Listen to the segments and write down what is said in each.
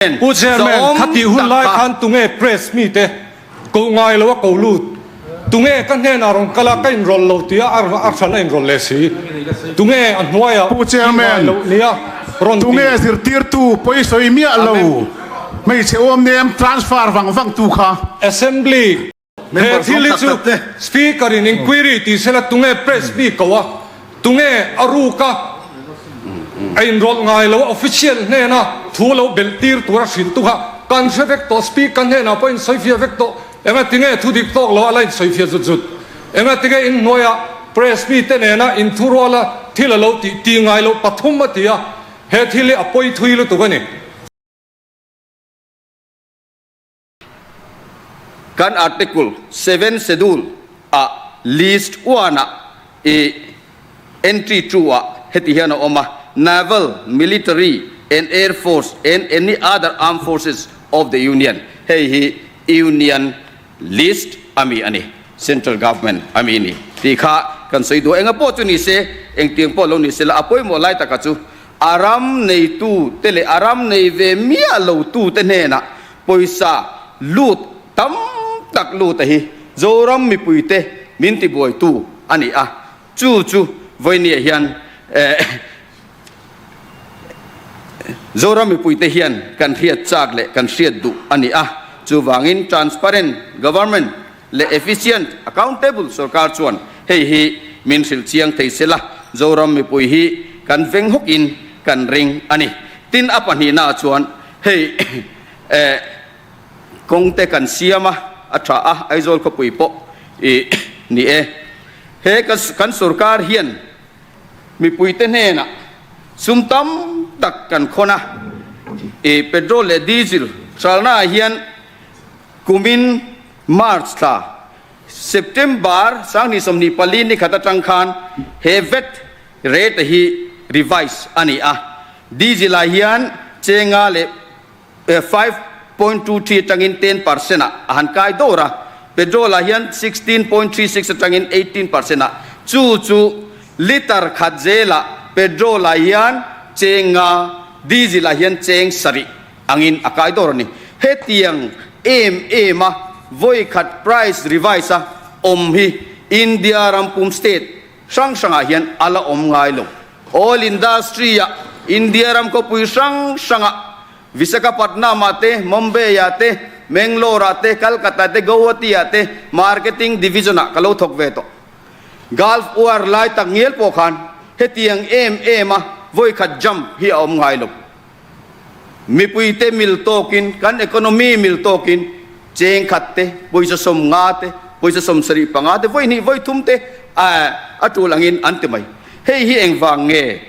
ผู้เชี่ยวชาญขัดที่หุ่นไล่ขันตุงเอเพรสมีเตะกูง่ายแล้วว่ากูลูดตุงเอกันแน่นารองกะลากันรอลโลตีอาร์ชันเองรอลเลสีตุงเออันหัวยผู้เชี่ยวชาญเนี่ยตุงเอสิร์ตีร์ตูไปสอยเมียเราไม่ใช่อมเนียมทรานสฟาร์ฟังตูค่ะ Assembly เฮที่ลิจูสปีกเกอร์อินควิรีที่เสร็จตุงเอเพรสมีกว่าตุงเออารูกะไอ้รถง่ายแล้วออฟฟิเชียลเนี่ยนะทั่วเราเบลตีร์ตัวสินตัวการเสด็จตัวสปีกกันเนี่ยนะเป็นสอยฟิเวกตัวเอ็งติงเอทุดิกตัวเราอะไรสอยฟิจุดเอ็งติงเออินโนยาเพรสมีเตเนี่ยนะอินทัวร์ละที่เราตีง่ายเราปฐมมาตีอะเฮที่เลยอภัยทุยเราตัวนี้kan article 7 schedule a list one entry to a hetiana oma naval military and air force and any other armed forces of the union hey he union list ami ani central government ami ni ti kha kan sei do enga po chu ni se eng tiang po lo ni se la apoi mo lai ta ka chu aram nei tu tele aram nei ve mia lo tu te ne na poisa lut tam tak lu tahi zoram mi puite minti boy tu ani a chu voi ni hian zoram mi puite hian kan riat chak le kan riat du ani a chu wangin transparent government le efficient accountable sarkar chuan hei hi min sil chiang thei sela zoram mi pui hi kan veng hok in kan ring ani tin apani na chuan hei kongte kan siama atra aizol ko pui po ni he kan sarkar hian mi pui te ne na sumtam tak kan khona petrol le diesel salna hian kumin march tha september sang ni somni pali ni khata tang khan he vet rate hi revise ani diesel hian chenga le 5.23 tangin 10% ahan kai dora petrol hian 16.36 tangin 18% chu liter khadzela petrol hian chenga diesel hian cheng sari angin akai dor ni hetiang ma voi khat price revise om hi india rampum state sang hian ala om ngai lo all industry ya india ram ko pui sanga Visakhapatnam ate, Mumbai ate, Mangalore ate, Calcutta ate, Guwahati ate, marketing division a kalau thok ve to. Gulf war lai tak ngel po khan, hetiang ma voi khat jump hi om ngai lo. Mi pui te mil tokin, kan economy mil tokin, cheng khatte, poisa som ngate, poisa som sari pangate, voi ni voi thumte atu langin antimai. Hei hi eng wang nge,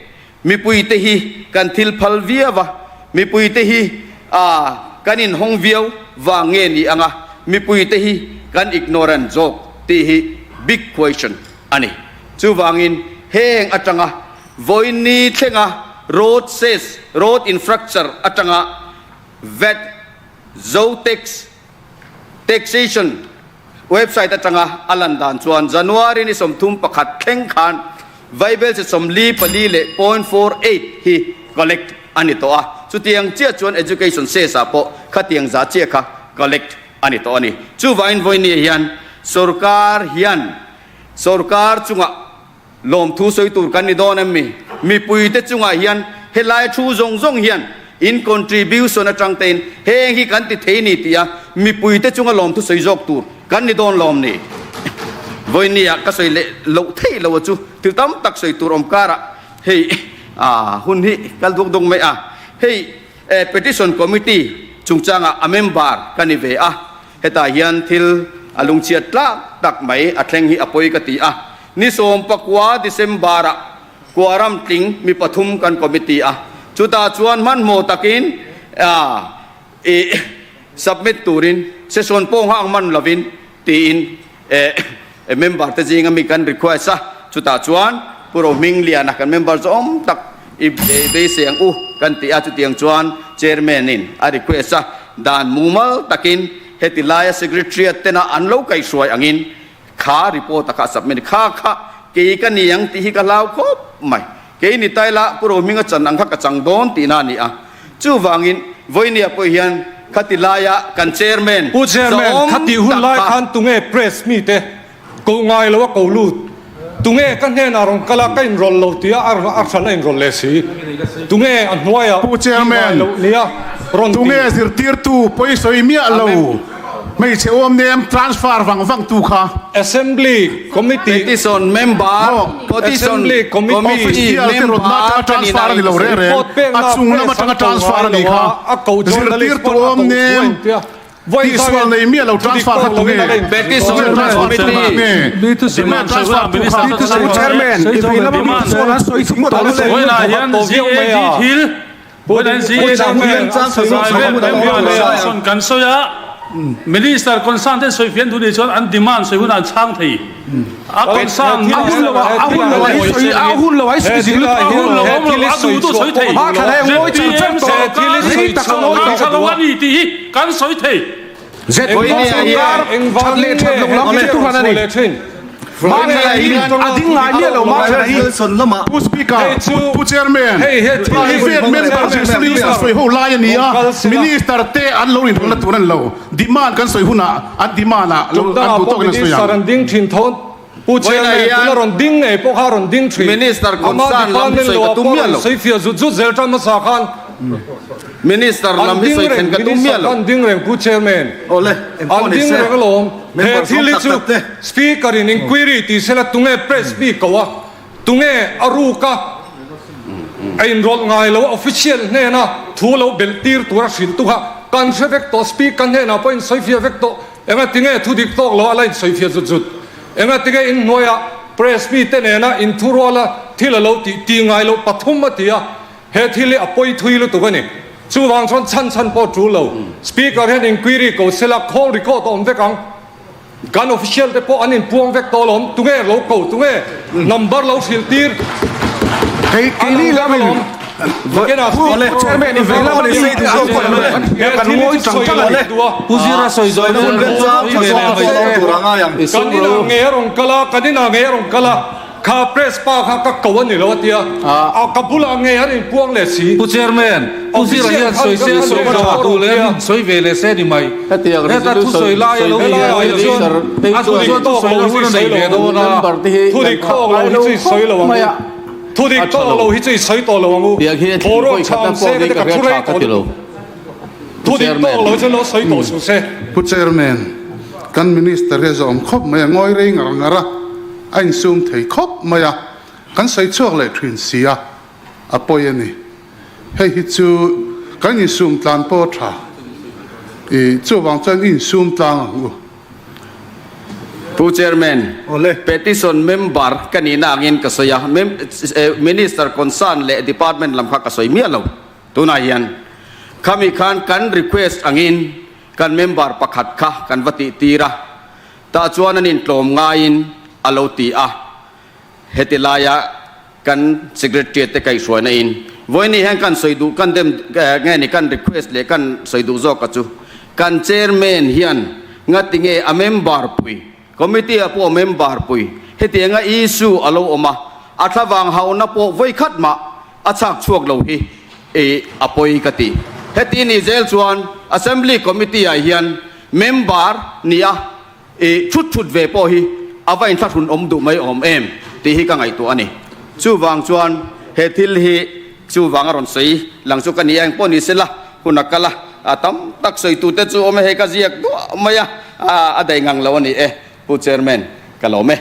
mi pui te hi kan thil phal viawa. Mi pui te hi kanin hong viau wa nge ni anga mi pui te hi kan ignorant joke ti hi big question ani chu wangin heng atanga voini thenga road infrastructure atanga vet zotex taxation website atanga alandan chuan january ni somthum pakhat thleng khan viable se somli pali le 0.48 hi collect ani to chu tiang chia chuan education se sa po khatiang za che kha collect ani to ani chu vain voini hian sarkar chunga lom thu soi tur kan ni don mi pui te chunga hian helai thu zong hian in contribution atang ten heng hi kan ti theini tia mi pui te chunga lom thu soi jok tur kan ni don lom ni voini ya ka soi le lo thei lo chu til tam tak soi tur om kara hei hun hi kal dong mai hey petition committee chungchanga a member kanive heta hian thil alung chiat tla tak mai athleng hi apoi ka ti ni som pakwa december kwaram ting mi pathum kan committee chuta chuan man mo takin submit turin session pong hang man lovin tin member te jinga mi kan request chuta chuan puro minglian kan member zom tak be siang kan ti atu tiang chuan chairman in a request dan mumal takin hetilaya secretariat tena anlo kai suai angin kha report ka submit kha ke kan yang ti hi ka law khop mai ke ni tai la puro minga chan ang kha ka chang don ti na ni chu wangin voi nia po hian khatilaya kan chairman ผู้เชร์แมนขัดที่หุ่นไล่คันตุงเอเพรสมีเตกูง่ายแล้วว่ากูลูดตุงเอกันแน่นารองกลากันรอลโลตีอาร์ชันเองรอลเลสีตุงเออันหัวยผู้เชร์แมนเนี่ยตุงเอสิร์ตีร์ตูไปสอยเมียเราไม่ใช่อมเนม transfer ฟังตูค่ะ Assembly Committee petition member Assembly Committee member transfer นี่เราเร่ๆอัดซุงแล้วมาตั้ง transfer นี่ค่ะสิร์ตีร์ตูอมเนมที่ส่วนในเมียเรา transfer ให้ตุงเอ petition committee นี่ที่สิแม่ transfer นี่ที่สิผู้เชร์แมนอีพีแล้วมันส่วนนั้นสวยทิ้งหมดเลย เวลายันซีเอดีทิลวันนั้นซีเอดีทิลสายเว็บเมียเลยส่วนกันสวยมินิสเตอร์คอนซัลท์สวยเพียงทุนในส่วนอันดีมานสวยหุ่นอันช่างที่คอนซัลท์เอาหุ่นเราไว้สิเอาหุ่นเราเอาดูตัวสวยที่เจ็ดทีเอ็มสองการชาลวันนี้ที่กันสวยที่เจ็ดวันนี้ชัดเลยชัดลงแล้วไม่ทุกวันนี้มาเลยอดิ้งไงเนี่ยเรามาเลยผู้สปีกเกอร์ผู้เชร์แมนที่เวียดเมนบาร์ซิลีสสวยหัวลายนี่อ่ะมินิสเตอร์เตะอันเราอินทุนละตัวนั้นเราดีมานกันสวยหุ่นอ่ะอันดีมานอ่ะเราอันตัวตัวกันสวยอ่ะดิ้งทินทอนผู้เชร์แมนเรารอนดิ้งไงพวกเขารอนดิ้งทรี มินิสเตอร์คอนซัลท์ลำสวยกับตุ้มเมียเรา ใส่เฟียจุดเซลต์มาสักคันมินิสเตอร์ลำสวยเป็นกับตุ้มเมียเราอันดิ้งเร่งผู้เชร์แมนอันดิ้งเร่งลมเฮทิลิจูสปีกเกอร์อินควิรีที่เสร็จตุงเอเพรสปีกว่าตุงเออารูกะไอ้รถไงแล้วออฟฟิเชียลเนี่ยนะทูเราเบลตีร์ตัวสินตุฮะการเสพตัวสปีกกันเนี่ยนะเป็นใส่เฟียเวกตัวเอ็งติงเอทุดิกตัวเราอะไรใส่เฟียจุดเอ็งติงเออินโนยาเพรสปีเตเนี่ยนะอินทูรัวละที่เราตีไงเราปฐมมาตีอะเฮทิลิอปอยทุยเราตัวนี้จู่วางชนชั้นพอจูเราสปีกเกอร์เห็นอินควิรีก็เสร็จคอลรีคอร์ดอมเวกังการออฟฟิเชียลเดปอันนี้พวงเวกตัวลมตุงเอเราเขาตุงเอนัมเบอร์เราสิลตีร์เฮ้ยนี่แล้วมันผู้เชร์แมนนี่เวลาวันนี้สิ่งที่เอาคนเลยกันงวยจังกันเลยผู้ซีราสวยๆนั่นเป็นตัวที่เวลาไปกันนี่นาเงยรงกลากันนี่นาเงยรงกลาข้าเพรสปาข้ากกวนนี่แล้วที่เอากับบุลาเงยนี่พวงเลสีผู้เชร์แมนผู้ซีราสวยๆสวยๆดูเลยสวยเวลเซ่ดีไหมแต่ถ้าทุสวยลายเราไม่ได้ชวนทุสวยทุสวยเราไม่ได้เวลาทุดิข้อเราที่สวยเราทุดิข้อเราที่สวยตัวเราโพโรชามเซ่ก็จะทุเรศทุดิข้อเราจะเราสวยตัวสุดเซ่ผู้เชร์แมนกันมินิสเตอร์เฮซอมครบไม่ง่อยเร่งอะไรนะไอ้ซูมเทครบไม่กันใส่ช่วงเลยทวินเสียอปอยนี่ให้ฮิจูกันยิซูมตานโปทราจู่วางจันยิซูมตานผู้เชร์แมน petition member กันนี่นางเงินกษยามินิสเตอร์คอนซัลท์และ department ลำพักกษยเมียเราตัวนายันขามีการกัน request อังอินกัน member ประคัดค่ะกันวัติตีระตาจวนนันอินตรมงายินอโลตีอะเฮติลายะกัน secretary เตะไก่สวยนันวันนี้แห่งกันสวยดูกันเต็มไงนี่กัน request เลยกันสวยดูจอกจูกัน chairman เฮียนงัดติงเอa member ปุยcommittee พวก member ปุยเฮติงะ issue อโลอมาอัฐวังเฮานับพวกไว้คัดมาอัชักช่วงเราฮีอปอยกติเฮตินี่เจลชวน assembly committee เฮียน member นี่อะชุดเวปอฮีเอาไว้ทัดหุ่นดูไม่เอ็มตีฮีกังไอตัวนี้จู่วางชวนเฮติลฮีจู่วางอรอนสีหลังสุกันนี้เองปนิสิละคุณนักละตั้มตักใส่ตัวเตจู่ไม่ให้กระเจียกตัวไม่อะได้งังแล้ววันนี้ผู้เชร์แมนกะโลเม